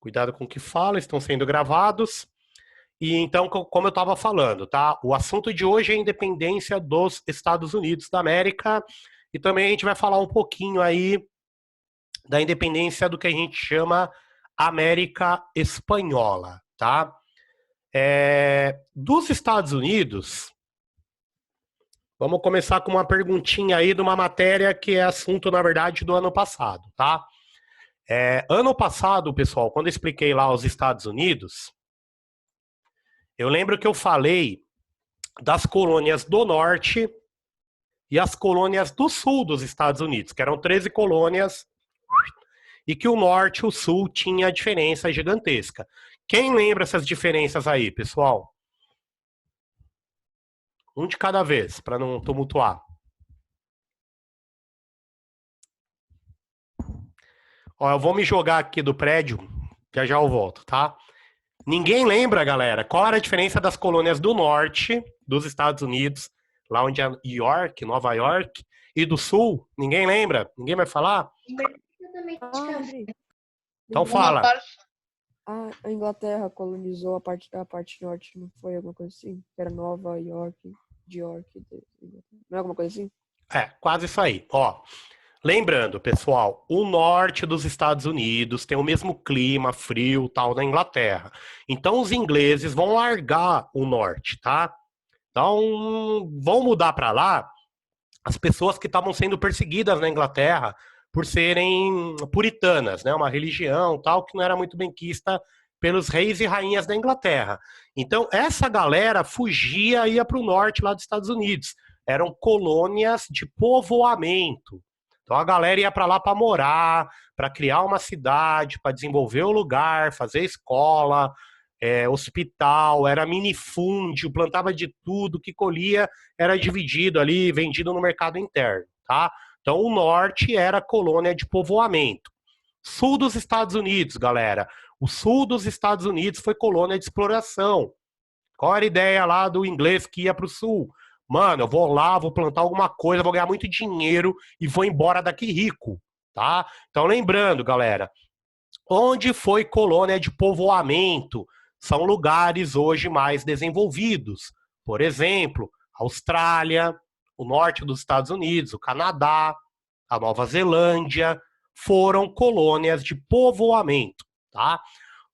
Cuidado com o que fala, estão sendo gravados. E então, como eu estava falando, tá? O assunto de hoje é a independência dos Estados Unidos da América. E também a gente vai falar um pouquinho aí da independência do que a gente chama América Espanhola, tá? Dos Estados Unidos, vamos começar com uma perguntinha aí de uma matéria que é assunto, na verdade, do ano passado, tá? Ano passado, pessoal, quando eu expliquei lá os Estados Unidos, eu lembro que eu falei das colônias do norte e as colônias do sul dos Estados Unidos, que eram 13 colônias, e que o norte e o sul tinha diferença gigantesca. Quem lembra essas diferenças aí, pessoal? Um de cada vez, para não tumultuar. Ó, eu vou me jogar aqui do prédio, já já eu volto, tá? Ninguém lembra, galera, qual era a diferença das colônias do norte dos Estados Unidos, lá onde é York, Nova York, e do sul? Ninguém lembra? Ninguém vai falar? Lembrei. Então fala. A Inglaterra colonizou a parte norte, não foi alguma coisa assim? Era Nova York, de York. Não é alguma coisa assim? Quase isso aí. Ó, lembrando, pessoal, o norte dos Estados Unidos tem o mesmo clima frio tal da Inglaterra. Então os ingleses vão largar o norte, tá? Então vão mudar para lá as pessoas que estavam sendo perseguidas na Inglaterra por serem puritanas, né? Uma religião tal que não era muito benquista pelos reis e rainhas da Inglaterra. Então essa galera fugia e ia para o norte lá dos Estados Unidos. Eram colônias de povoamento. Então a galera ia para lá para morar, para criar uma cidade, para desenvolver o lugar, fazer escola, hospital, era minifúndio, plantava de tudo, que colhia era dividido ali, vendido no mercado interno, tá? Então o norte era colônia de povoamento. Sul dos Estados Unidos, galera. O sul dos Estados Unidos foi colônia de exploração. Qual era a ideia lá do inglês que ia para o sul? Mano, eu vou lá, vou plantar alguma coisa, vou ganhar muito dinheiro e vou embora daqui rico, tá? Então lembrando, galera, onde foi colônia de povoamento? São lugares hoje mais desenvolvidos. Por exemplo, Austrália, o norte dos Estados Unidos, o Canadá, a Nova Zelândia, foram colônias de povoamento, tá?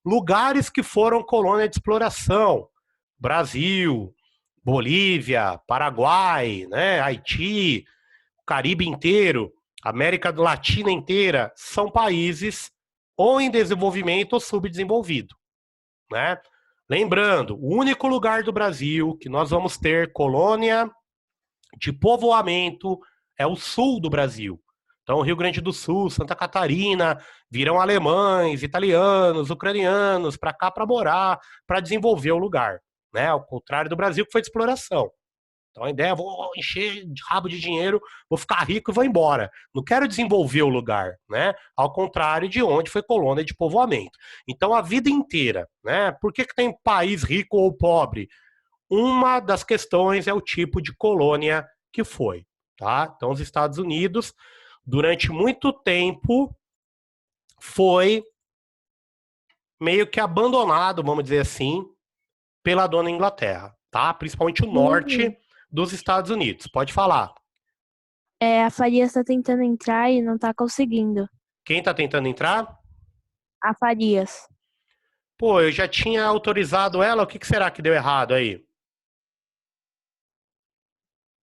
Lugares que foram colônia de exploração: Brasil, Bolívia, Paraguai, né, Haiti, o Caribe inteiro, América Latina inteira, são países ou em desenvolvimento ou subdesenvolvido, né? Lembrando, o único lugar do Brasil que nós vamos ter colônia de povoamento é o sul do Brasil. Então, Rio Grande do Sul, Santa Catarina, viram alemães, italianos, ucranianos para cá para morar, para desenvolver o lugar, né? Ao contrário do Brasil, que foi de exploração. Então a ideia é: vou encher de rabo de dinheiro, vou ficar rico e vou embora. Não quero desenvolver o lugar, né? Ao contrário de onde foi colônia de povoamento. Então a vida inteira, né? Por que tem país rico ou pobre? Uma das questões é o tipo de colônia que foi, tá? Então os Estados Unidos, durante muito tempo, foi meio que abandonado, vamos dizer assim, pela dona Inglaterra, tá? Principalmente o norte dos Estados Unidos. Pode falar. A Farias tá tentando entrar e não tá conseguindo. Quem tá tentando entrar? A Farias. Pô, eu já tinha autorizado ela, o que será que deu errado aí?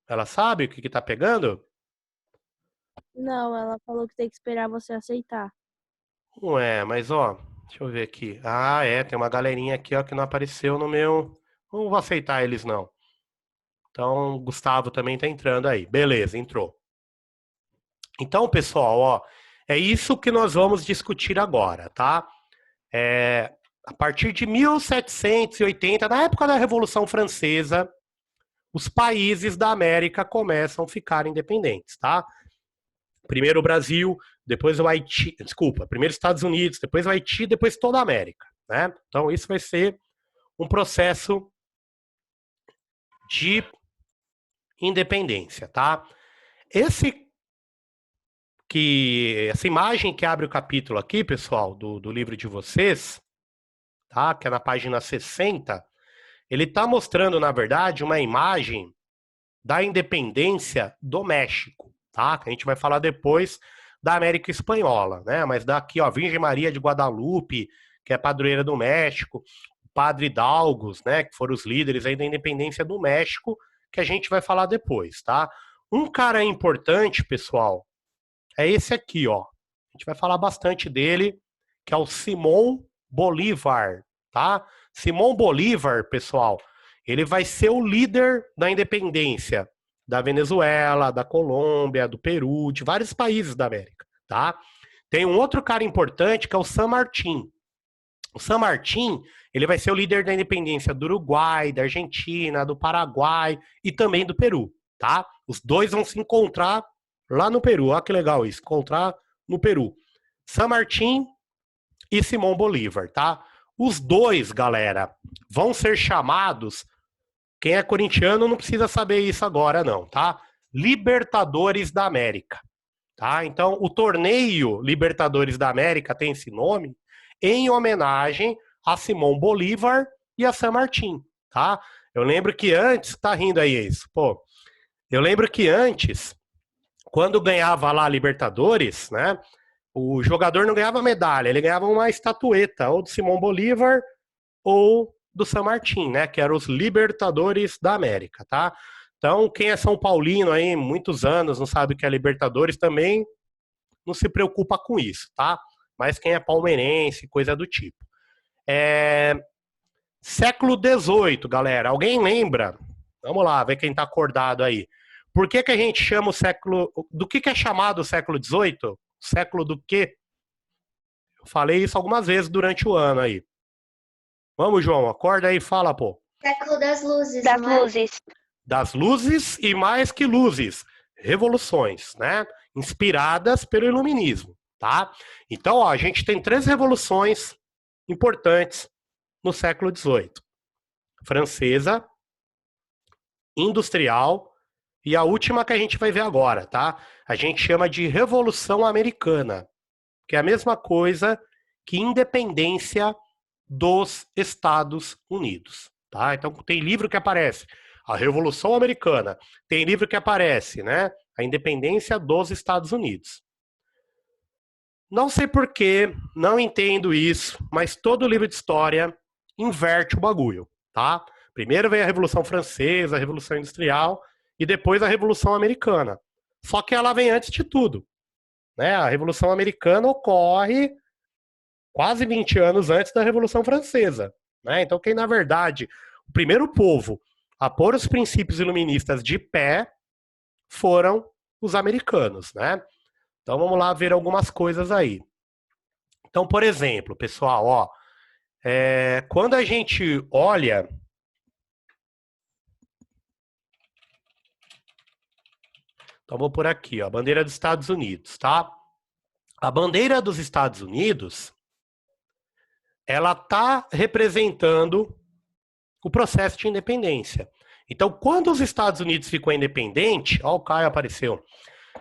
Ela sabe o que tá pegando? Não, ela falou que tem que esperar você aceitar. Ué, mas ó, deixa eu ver aqui. Ah, tem uma galerinha aqui, ó, que não apareceu no meu. Não vou aceitar eles, não. Então, o Gustavo também tá entrando aí. Beleza, entrou. Então, pessoal, ó, é isso que nós vamos discutir agora, tá? A partir de 1780, na época da Revolução Francesa, os países da América começam a ficar independentes, tá? Primeiro o Brasil, depois o Haiti, desculpa, primeiro Estados Unidos, depois o Haiti, depois toda a América, né? Então isso vai ser um processo de independência, tá? Esse que essa imagem que abre o capítulo aqui, pessoal, do livro de vocês, tá? Que é na página 60, ele está mostrando, na verdade, uma imagem da independência do México, tá? Que a gente vai falar depois da América Espanhola, né? Mas daqui, ó, Virgem Maria de Guadalupe, que é padroeira do México, o Padre Hidalgos, né? Que foram os líderes aí da independência do México, que a gente vai falar depois, tá? Um cara importante, pessoal, é esse aqui, ó. A gente vai falar bastante dele, que é o Simón Bolívar, tá? Simón Bolívar, pessoal, ele vai ser o líder da independência da Venezuela, da Colômbia, do Peru, de vários países da América, tá? Tem um outro cara importante que é o San Martín. O San Martín, ele vai ser o líder da independência do Uruguai, da Argentina, do Paraguai e também do Peru, tá? Os dois vão se encontrar lá no Peru. Olha que legal isso, encontrar no Peru. San Martín e Simón Bolívar, tá? Os dois, galera, vão ser chamados, quem é corintiano não precisa saber isso agora não, tá? Libertadores da América, tá? Então, o torneio Libertadores da América tem esse nome em homenagem a Simón Bolívar e a San Martín, tá? Eu lembro que antes, tá rindo aí isso, pô, eu lembro que antes, quando ganhava lá a Libertadores, né, o jogador não ganhava medalha, ele ganhava uma estatueta, ou do Simón Bolívar ou do San Martín, né, que eram os Libertadores da América, tá? Então, quem é São Paulino aí, muitos anos, não sabe o que é Libertadores, também não se preocupa com isso, tá? Mas quem é palmeirense, coisa do tipo. Século XVIII, galera, alguém lembra? Vamos lá, ver quem tá acordado aí. Por que a gente chama o século... Do que é chamado o século XVIII? Século do quê? Eu falei isso algumas vezes durante o ano aí. Vamos, João, acorda aí e fala, pô. Século das luzes, Das não é? luzes. Das luzes e mais que luzes. Revoluções, né? Inspiradas pelo iluminismo, tá? Então, ó, a gente tem 3 revoluções importantes no século XVIII. Francesa, industrial e a última que a gente vai ver agora, tá? A gente chama de Revolução Americana, que é a mesma coisa que independência dos Estados Unidos, tá? Então tem livro que aparece a Revolução Americana, tem livro que aparece, né? A independência dos Estados Unidos. Não sei porquê, não entendo isso, mas todo livro de história inverte o bagulho, tá? Primeiro vem a Revolução Francesa, a Revolução Industrial e depois a Revolução Americana. Só que ela vem antes de tudo, né? A Revolução Americana ocorre quase 20 anos antes da Revolução Francesa, né? Então quem, na verdade, o primeiro povo a pôr os princípios iluministas de pé foram os americanos, né? Então vamos lá ver algumas coisas aí. Então, por exemplo, pessoal, ó, quando a gente olha... Então vou por aqui, ó, a bandeira dos Estados Unidos, tá? A bandeira dos Estados Unidos, ela tá representando o processo de independência. Então, quando os Estados Unidos ficou independente, ó, o Caio apareceu.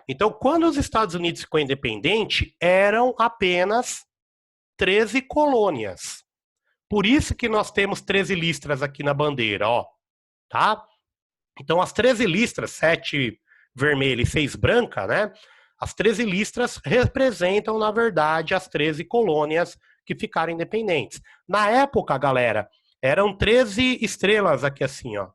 Então, quando os Estados Unidos ficou independente, eram apenas 13 colônias. Por isso que nós temos 13 listras aqui na bandeira, ó, tá? Então, as 13 listras, 7 vermelha e 6 branca, né? As 13 listras representam, na verdade, as 13 colônias que ficaram independentes. Na época, galera, eram 13 estrelas aqui assim, ó,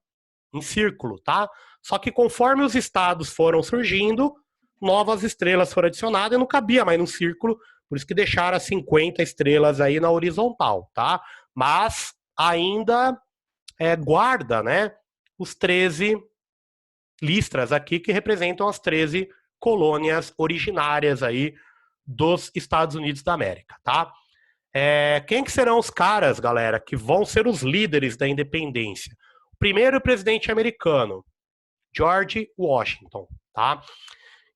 em círculo, tá? Só que conforme os estados foram surgindo, novas estrelas foram adicionadas e não cabia mais no círculo, por isso que deixaram as 50 estrelas aí na horizontal, tá? Mas ainda guarda, né, os 13 listras aqui que representam as 13 colônias originárias aí dos Estados Unidos da América, tá? Quem que serão os caras, galera, que vão ser os líderes da independência? O primeiro presidente americano, George Washington, tá?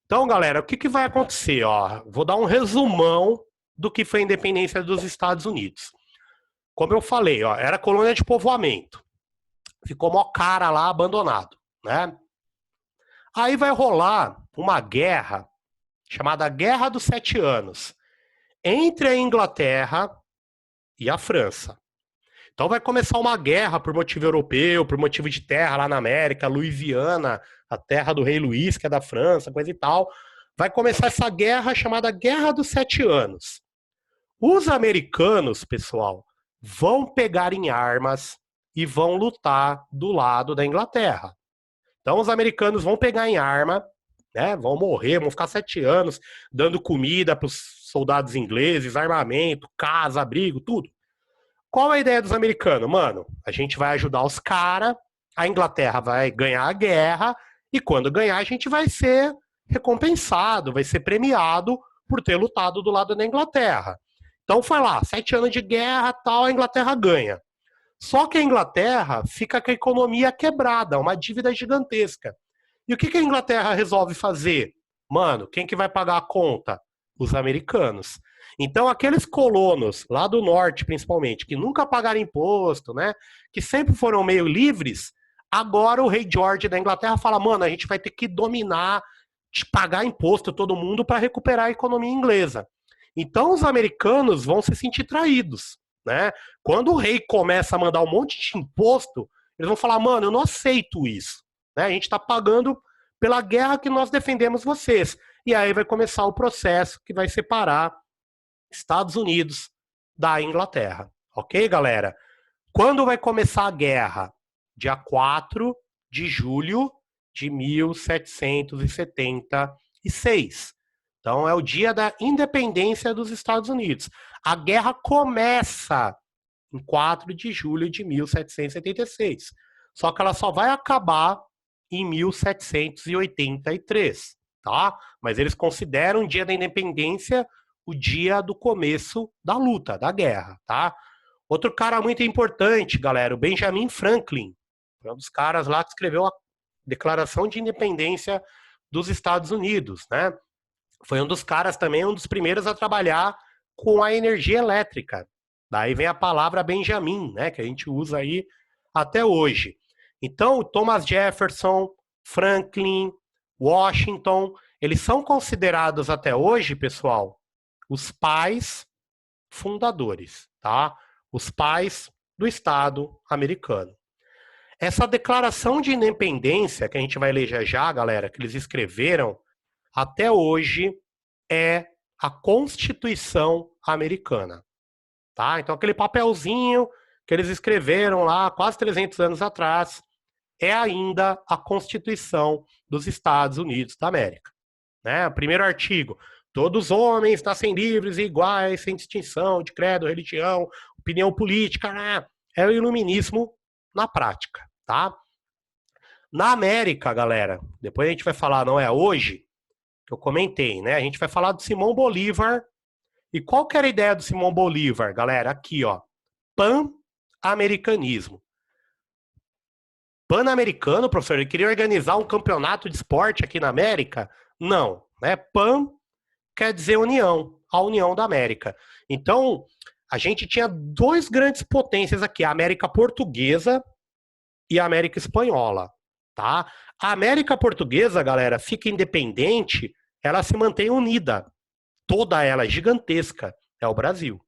Então, galera, o que vai acontecer? Ó, vou dar um resumão do que foi a independência dos Estados Unidos. Como eu falei, ó, era colônia de povoamento. Ficou mó cara lá, abandonado, né? Aí vai rolar uma guerra chamada Guerra dos 7 Anos, entre a Inglaterra e a França. Então vai começar uma guerra por motivo europeu, por motivo de terra lá na América, Louisiana, a terra do rei Luís, que é da França, coisa e tal. Vai começar essa guerra chamada Guerra dos 7 Anos. Os americanos, pessoal, vão pegar em armas e vão lutar do lado da Inglaterra. Então os americanos vão pegar em arma, né, vão morrer, vão ficar 7 anos dando comida para os soldados ingleses, armamento, casa, abrigo, tudo. Qual a ideia dos americanos? Mano, a gente vai ajudar os caras, a Inglaterra vai ganhar a guerra, e quando ganhar a gente vai ser recompensado, vai ser premiado por ter lutado do lado da Inglaterra. Então foi lá, 7 anos de guerra, tal, a Inglaterra ganha. Só que a Inglaterra fica com a economia quebrada, uma dívida gigantesca. E o que a Inglaterra resolve fazer? Mano, quem que vai pagar a conta? Os americanos. Então, aqueles colonos, lá do norte principalmente, que nunca pagaram imposto, né? Que sempre foram meio livres, agora o rei George da Inglaterra fala, mano, a gente vai ter que dominar, pagar imposto todo mundo para recuperar a economia inglesa. Então, os americanos vão se sentir traídos, né? Quando o rei começa a mandar um monte de imposto, eles vão falar, mano, eu não aceito isso. Né? A gente está pagando pela guerra que nós defendemos vocês. E aí vai começar o processo que vai separar Estados Unidos da Inglaterra. Ok, galera? Quando vai começar a guerra? Dia 4 de julho de 1776. Então é o dia da independência dos Estados Unidos. A guerra começa em 4 de julho de 1776. Só que ela só vai acabar em 1783, tá? Mas eles consideram o dia da independência o dia do começo da luta, da guerra, tá? Outro cara muito importante, galera, o Benjamin Franklin, foi um dos caras lá que escreveu a Declaração de Independência dos Estados Unidos, né? Foi um dos caras também, um dos primeiros a trabalhar com a energia elétrica. Daí vem a palavra Benjamin, né, que a gente usa aí até hoje. Então, Thomas Jefferson, Franklin, Washington, eles são considerados até hoje, pessoal, os pais fundadores, tá? Os pais do Estado americano. Essa declaração de independência, que a gente vai ler já já, galera, que eles escreveram, até hoje é a Constituição americana, tá? Então aquele papelzinho que eles escreveram lá quase 300 anos atrás é ainda a Constituição dos Estados Unidos da América, né? O primeiro artigo: todos os homens nascem livres e iguais, sem distinção de credo, religião, opinião política, né? É o iluminismo na prática, tá? Na América, galera, depois a gente vai falar, não é hoje, que eu comentei, né? A gente vai falar do Simão Bolívar. E qual que era a ideia do Simão Bolívar, galera? Aqui, ó. Pan-americanismo. Pan-americano, professor, ele queria organizar um campeonato de esporte aqui na América? Não, né? Pan quer dizer união, a União da América. Então, a gente tinha dois grandes potências aqui, a América Portuguesa e a América Espanhola, tá? A América Portuguesa, galera, fica independente, ela se mantém unida. Toda ela gigantesca, é o Brasil.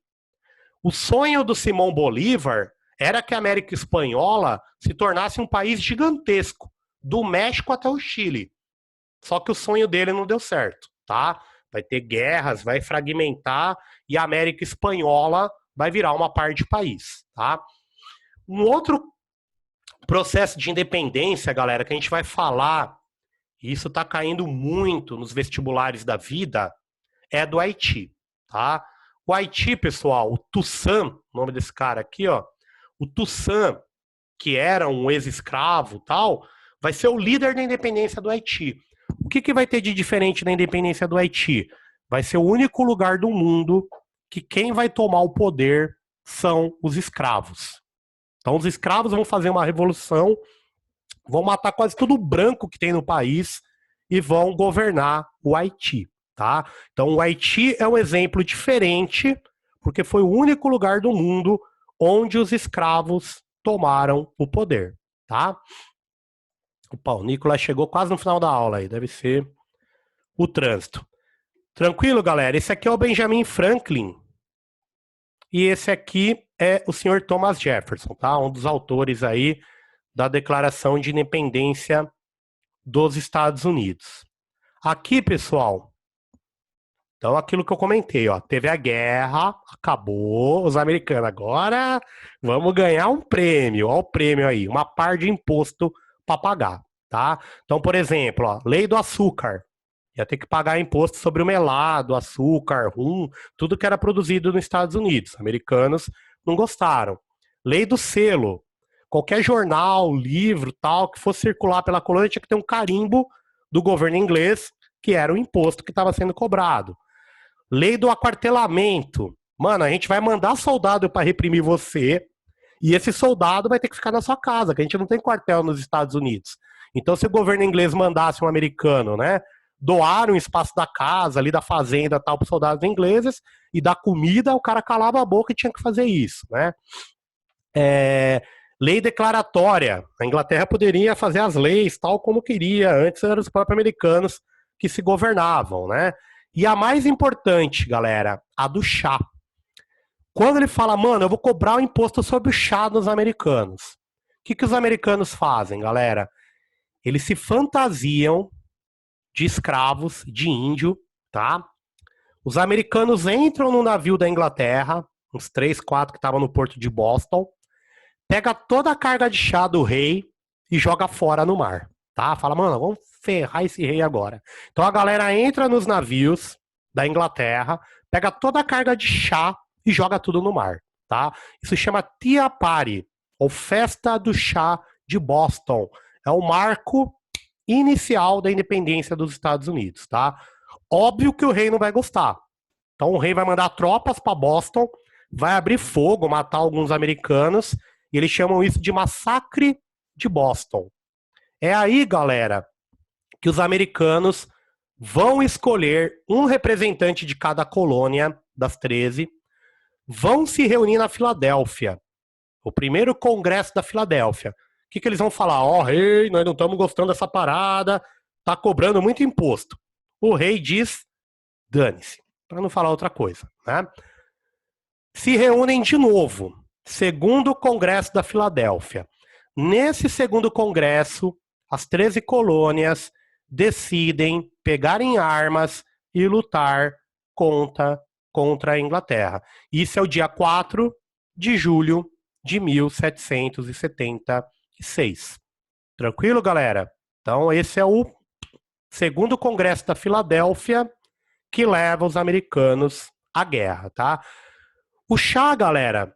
O sonho do Simão Bolívar era que a América Espanhola se tornasse um país gigantesco, do México até o Chile. Só que o sonho dele não deu certo, tá? Vai ter guerras, vai fragmentar e a América Espanhola vai virar uma parte do país, tá? Um outro processo de independência, galera, que a gente vai falar, e isso tá caindo muito nos vestibulares da vida, é do Haiti, tá? O Haiti, pessoal, o Toussaint, o nome desse cara aqui, ó, o Toussaint, que era um ex-escravo, tal, vai ser o líder da independência do Haiti. O que vai ter de diferente da independência do Haiti? Vai ser o único lugar do mundo que quem vai tomar o poder são os escravos. Então os escravos vão fazer uma revolução, vão matar quase todo o branco que tem no país e vão governar o Haiti, tá? Então o Haiti é um exemplo diferente, porque foi o único lugar do mundo onde os escravos tomaram o poder, tá? Opa, o Nicolas chegou quase no final da aula aí, deve ser o trânsito. Tranquilo, galera? Esse aqui é o Benjamin Franklin. E esse aqui é o senhor Thomas Jefferson, tá? Um dos autores aí da Declaração de Independência dos Estados Unidos. Aqui, pessoal, então aquilo que eu comentei, ó, teve a guerra, acabou, os americanos agora vamos ganhar um prêmio, ó o prêmio aí, uma par de imposto para pagar, tá? Então, por exemplo, ó, lei do açúcar, ia ter que pagar imposto sobre o melado, açúcar, rum, tudo que era produzido nos Estados Unidos. Os americanos não gostaram. Lei do selo, qualquer jornal, livro, tal, que fosse circular pela colônia tinha que ter um carimbo do governo inglês, que era o imposto que estava sendo cobrado. Lei do aquartelamento. Mano, a gente vai mandar soldado para reprimir você, e esse soldado vai ter que ficar na sua casa, que a gente não tem quartel nos Estados Unidos. Então, se o governo inglês mandasse um americano, né, doar um espaço da casa, ali da fazenda, tal, para os soldados ingleses, e dar comida, o cara calava a boca e tinha que fazer isso, né? Lei declaratória. A Inglaterra poderia fazer as leis tal como queria. Antes eram os próprios americanos que se governavam, né? E a mais importante, galera, a do chá. Quando ele fala, mano, eu vou cobrar o imposto sobre o chá dos americanos. O que os americanos fazem, galera? Eles se fantasiam de escravos, de índio, tá? Os americanos entram no navio da Inglaterra, uns 3, 4 que estavam no porto de Boston, pega toda a carga de chá do rei e joga fora no mar, tá? Fala, mano, vamos ferrar esse rei agora. Então a galera entra nos navios da Inglaterra, pega toda a carga de chá e joga tudo no mar, tá? Isso chama Tea Party, ou Festa do Chá de Boston. É o marco inicial da independência dos Estados Unidos, tá? Óbvio que o rei não vai gostar. Então o rei vai mandar tropas para Boston, vai abrir fogo, matar alguns americanos, e eles chamam isso de Massacre de Boston. É aí, galera, que os americanos vão escolher um representante de cada colônia das 13, vão se reunir na Filadélfia, o primeiro congresso da Filadélfia. O que eles vão falar? Ó, rei, nós não estamos gostando dessa parada, tá cobrando muito imposto. O rei diz, dane-se, para não falar outra coisa, né? Se reúnem de novo, segundo congresso da Filadélfia. Nesse segundo congresso, as 13 colônias decidem pegar em armas e lutar contra a Inglaterra. Isso é o dia 4 de julho de 1776. Tranquilo, galera? Então, esse é o segundo congresso da Filadélfia que leva os americanos à guerra, tá? O chá, galera,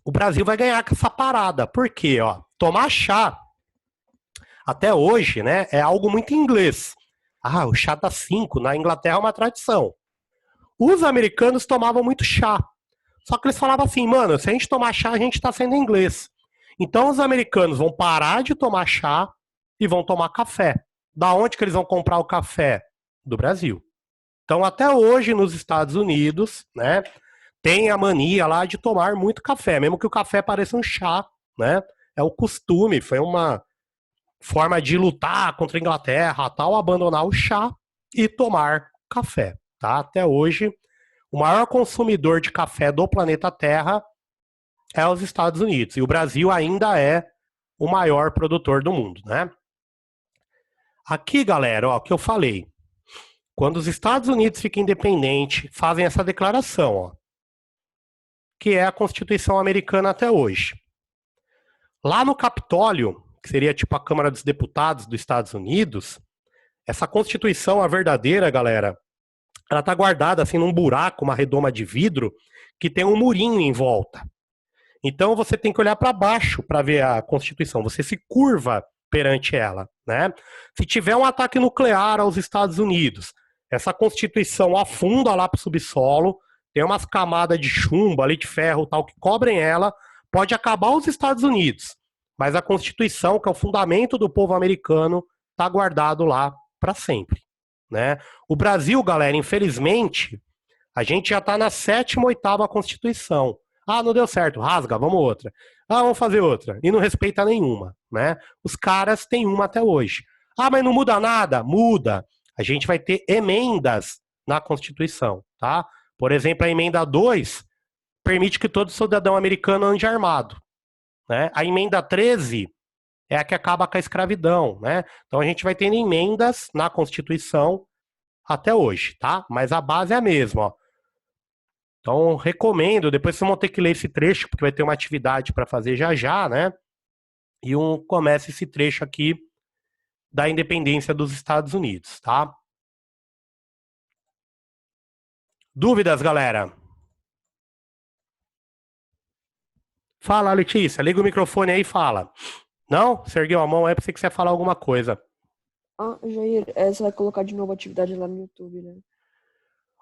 o Brasil vai ganhar com essa parada. Por quê? Ó, tomar chá, até hoje, né, é algo muito inglês. Ah, o chá das 5, na Inglaterra é uma tradição. Os americanos tomavam muito chá. Só que eles falavam assim, mano, se a gente tomar chá, a gente tá sendo inglês. Então os americanos vão parar de tomar chá e vão tomar café. Da onde que eles vão comprar o café? Do Brasil. Então até hoje nos Estados Unidos, né, tem a mania lá de tomar muito café, mesmo que o café pareça um chá, né? É o costume, foi uma forma de lutar contra a Inglaterra, tal, abandonar o chá e tomar café, tá? Até hoje, o maior consumidor de café do planeta Terra é os Estados Unidos, e o Brasil ainda é o maior produtor do mundo, né? Aqui, galera, ó, o que eu falei. Quando os Estados Unidos ficam independentes, fazem essa declaração, ó, que é a Constituição americana até hoje. Lá no Capitólio, que seria tipo a Câmara dos Deputados dos Estados Unidos, essa Constituição, a verdadeira, galera, ela tá guardada assim num buraco, uma redoma de vidro, que tem um murinho em volta. Então você tem que olhar para baixo para ver a Constituição, você se curva perante ela, né? Se tiver um ataque nuclear aos Estados Unidos, essa Constituição afunda lá para o subsolo, tem umas camadas de chumbo ali, de ferro tal, que cobrem ela, pode acabar os Estados Unidos, mas a Constituição, que é o fundamento do povo americano, está guardado lá para sempre, né? O Brasil, galera, infelizmente, a gente já está na 7ª, 8ª Constituição. Ah, não deu certo, rasga, vamos outra. Ah, vamos fazer outra. E não respeita nenhuma, né? Os caras têm uma até hoje. Ah, mas não muda nada? Muda. A gente vai ter emendas na Constituição, tá? Por exemplo, a emenda 2 permite que todo cidadão americano ande armado, né? A emenda 13 é a que acaba com a escravidão, né? Então a gente vai tendo emendas na Constituição até hoje, tá? Mas a base é a mesma, ó. Então recomendo, depois vocês vão ter que ler esse trecho, porque vai ter uma atividade para fazer já já, né? E começa esse trecho aqui da independência dos Estados Unidos, tá? Dúvidas, galera? Fala, Letícia, liga o microfone aí e fala. Não? Você ergueu a mão, é pra você que você ia falar alguma coisa. Ah, Jair, você vai colocar de novo a atividade lá no YouTube, né?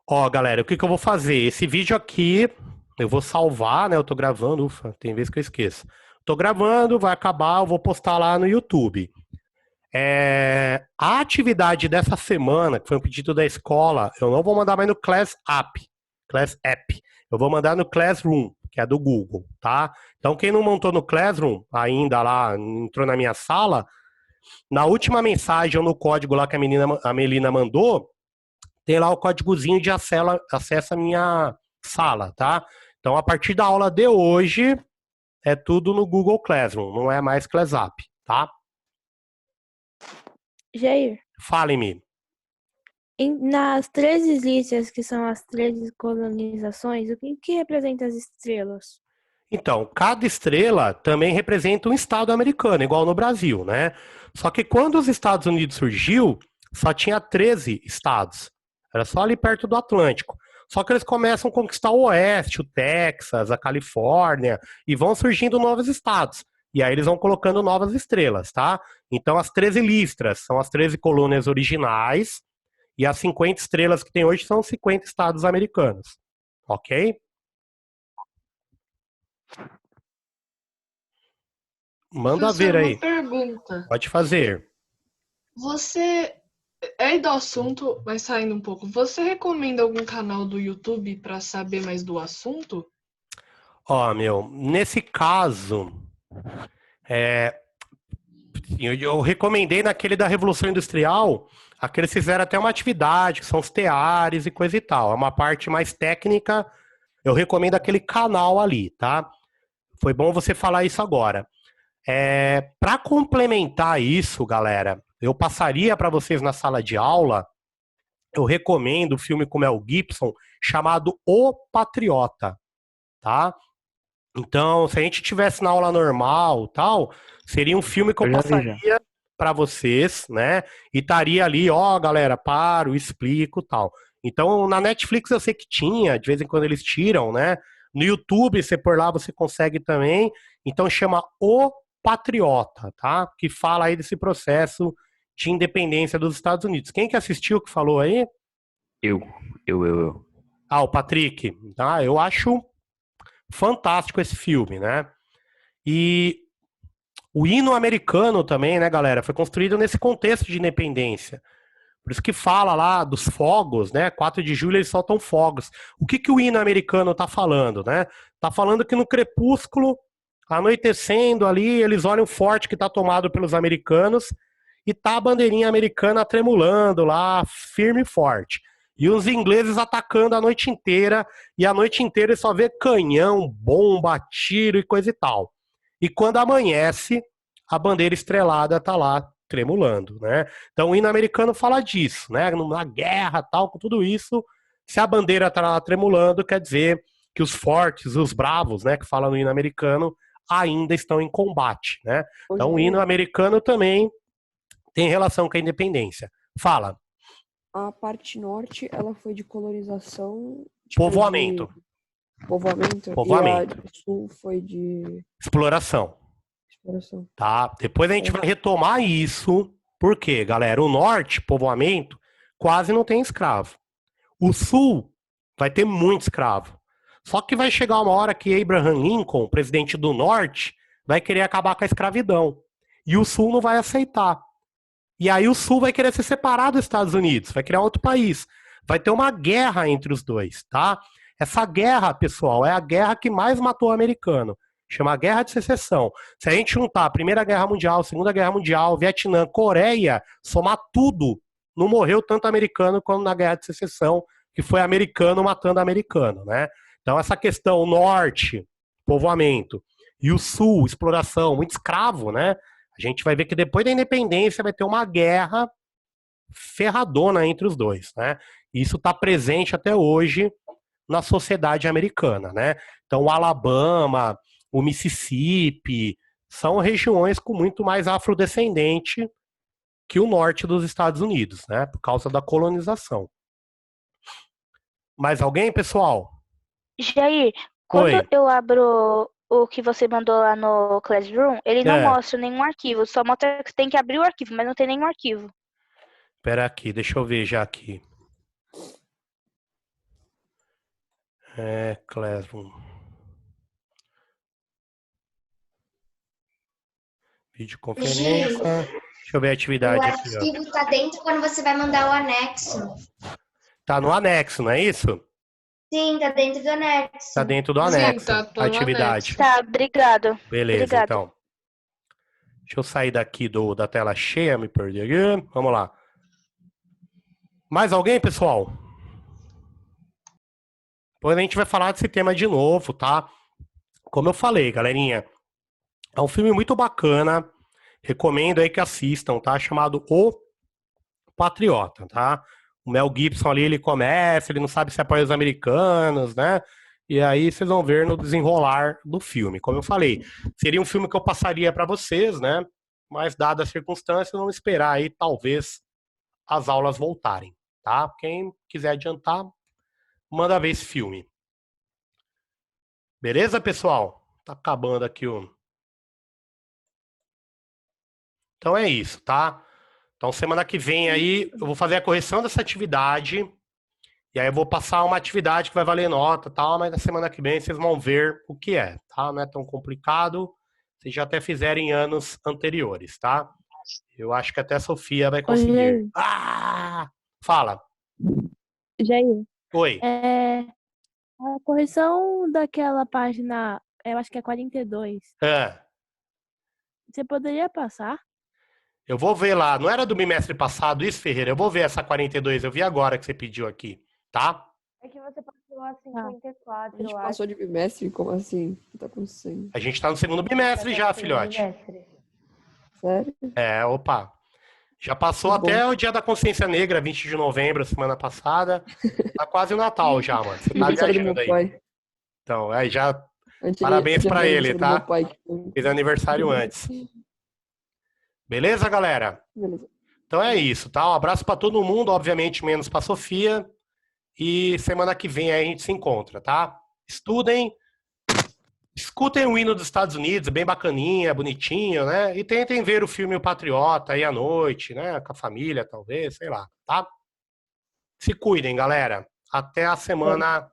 Ó, galera, o que eu vou fazer? Esse vídeo aqui, eu vou salvar, né? Eu tô gravando, ufa, tem vezes que eu esqueço. Tô gravando, vai acabar, eu vou postar lá no YouTube. A atividade dessa semana, que foi um pedido da escola, eu não vou mandar mais no Class App. Eu vou mandar no Classroom, que é do Google, tá? Então, quem não montou no Classroom, ainda lá, entrou na minha sala, na última mensagem ou no código lá que a Melina mandou, tem lá o códigozinho de acesso à minha sala, tá? Então, a partir da aula de hoje, é tudo no Google Classroom, não é mais Class App, tá? Jair, Fale-me. nas 13 listas, que são as 13 colonizações, o que representa as estrelas? Então, cada estrela também representa um estado americano, igual no Brasil, né? Só que quando os Estados Unidos surgiu, só tinha 13 estados. Era só ali perto do Atlântico. Só que eles começam a conquistar o Oeste, o Texas, a Califórnia, e vão surgindo novos estados. E aí eles vão colocando novas estrelas, tá? Então as 13 listras são as 13 colônias originais, e as 50 estrelas que tem hoje são 50 estados americanos. Ok? Manda ver Professor, uma aí. pergunta. Pode fazer. Você é do assunto, mas saindo um pouco. Você recomenda algum canal do YouTube para saber mais do assunto? Ó, nesse caso, eu recomendei naquele da Revolução Industrial, aqueles fizeram até uma atividade, que são os teares e coisa e tal. É uma parte mais técnica, eu recomendo aquele canal ali, tá? Foi bom você falar isso agora. Para complementar isso, galera, eu passaria para vocês na sala de aula, eu recomendo o filme com Mel Gibson, chamado O Patriota, tá? Então, se a gente tivesse na aula normal, tal, seria um filme que eu passaria para vocês, né? E estaria ali, ó, galera, paro, explico, tal. Então, na Netflix eu sei que tinha, de vez em quando eles tiram, né? No YouTube, você por lá, você consegue também. Então, chama O Patriota, tá? Que fala aí desse processo de independência dos Estados Unidos. Quem que assistiu que falou aí? Eu. Ah, o Patrick. Ah, eu acho fantástico esse filme, né? E o hino americano também, né, galera, foi construído nesse contexto de independência. Por isso que fala lá dos fogos, né? 4 de julho eles soltam fogos. O que o hino americano tá falando, né? Tá falando que no crepúsculo, anoitecendo ali, eles olham o forte que tá tomado pelos americanos e tá a bandeirinha americana tremulando lá, firme e forte. E os ingleses atacando a noite inteira, e a noite inteira só vê canhão, bomba, tiro e coisa e tal. E quando amanhece, a bandeira estrelada tá lá tremulando, né? Então o hino americano fala disso, né? Na guerra, tal, com tudo isso, se a bandeira tá lá tremulando, quer dizer que os fortes, os bravos, né, que falam no hino americano, ainda estão em combate, né? Então o hino americano também tem relação com a independência. Fala. A parte norte, ela foi de colonização... Povoamento. Povoamento. Povoamento. E a sul foi de... Exploração. exploração. Tá? Depois a gente vai retomar isso. Por quê, galera? O norte, povoamento, quase não tem escravo. O sul vai ter muito escravo. Só que vai chegar uma hora que Abraham Lincoln, presidente do norte, vai querer acabar com a escravidão. E o sul não vai aceitar. E aí o sul vai querer se separar dos Estados Unidos, vai criar outro país. Vai ter uma guerra entre os dois, tá? Essa guerra, pessoal, é a guerra que mais matou o americano. Chama Guerra de Secessão. Se a gente juntar a Primeira Guerra Mundial, Segunda Guerra Mundial, Vietnã, Coreia, somar tudo, não morreu tanto americano quanto na Guerra de Secessão, que foi americano matando americano, né? Então essa questão norte, povoamento, e o sul, exploração, muito escravo, né? A gente vai ver que depois da independência vai ter uma guerra ferradona entre os dois, né? Isso está presente até hoje na sociedade americana, né? Então, o Alabama, o Mississippi, são regiões com muito mais afrodescendente que o norte dos Estados Unidos, né? Por causa da colonização. Mais alguém, pessoal? Jair, quando Oi. eu abro o que você mandou lá no Classroom, ele não É. mostra nenhum arquivo, só mostra que tem que abrir o arquivo, mas não tem nenhum arquivo. Espera aqui, deixa eu ver já aqui. Classroom. Videoconferência. Deixa eu ver a O atividade aqui, ó. arquivo tá dentro quando você vai mandar o anexo. Tá no anexo, não é isso? Sim, tá dentro do anexo. Tá dentro do Sim, anexo. tá no A atividade. Tá, obrigado. Beleza, Obrigado. então. Deixa eu sair daqui da tela cheia, me perdi aqui. Vamos lá. Mais alguém, pessoal? Depois a gente vai falar desse tema de novo, tá? Como eu falei, galerinha, é um filme muito bacana. Recomendo aí que assistam, tá? Chamado O Patriota, tá? O Mel Gibson ali, ele começa, ele não sabe se apoia os americanos, né? E aí vocês vão ver no desenrolar do filme. Como eu falei, seria um filme que eu passaria para vocês, né? Mas, dadas as circunstâncias, vamos esperar aí, talvez, as aulas voltarem, tá? Quem quiser adiantar, manda ver esse filme. Beleza, pessoal? Tá acabando aqui o... Então é isso, tá? Então, semana que vem aí, eu vou fazer a correção dessa atividade. E aí eu vou passar uma atividade que vai valer nota e tal, mas na semana que vem vocês vão ver o que é, tá? Não é tão complicado. Vocês já até fizeram em anos anteriores, tá? Eu acho que até a Sofia vai conseguir. Jair. Ah! Fala. Jair, Oi. a correção daquela página, eu acho que é 42. Você poderia passar? Eu vou ver lá. Não era do bimestre passado isso, Ferreira? Eu vou ver essa 42. Eu vi agora que você pediu aqui, tá? É que você passou a A 54, gente passou de bimestre? Como assim? O que tá acontecendo? A gente tá no segundo bimestre já, filhote. Sério? Opa. Já passou Que bom. até o Dia da Consciência Negra, 20 de novembro, semana passada. Tá quase o Natal já, mano. Você tá Aniversário do meu viajando aí. pai. Então, aí já Antes parabéns pra ele, aniversário do tá? meu pai, que foi- Fez aniversário antes. Beleza, galera? Beleza. Então é isso, tá? Um abraço pra todo mundo, obviamente menos pra Sofia. E semana que vem aí a gente se encontra, tá? Estudem, escutem o hino dos Estados Unidos, bem bacaninha, bonitinho, né? E tentem ver o filme O Patriota aí à noite, né? Com a família, talvez, sei lá, tá? Se cuidem, galera. Até a semana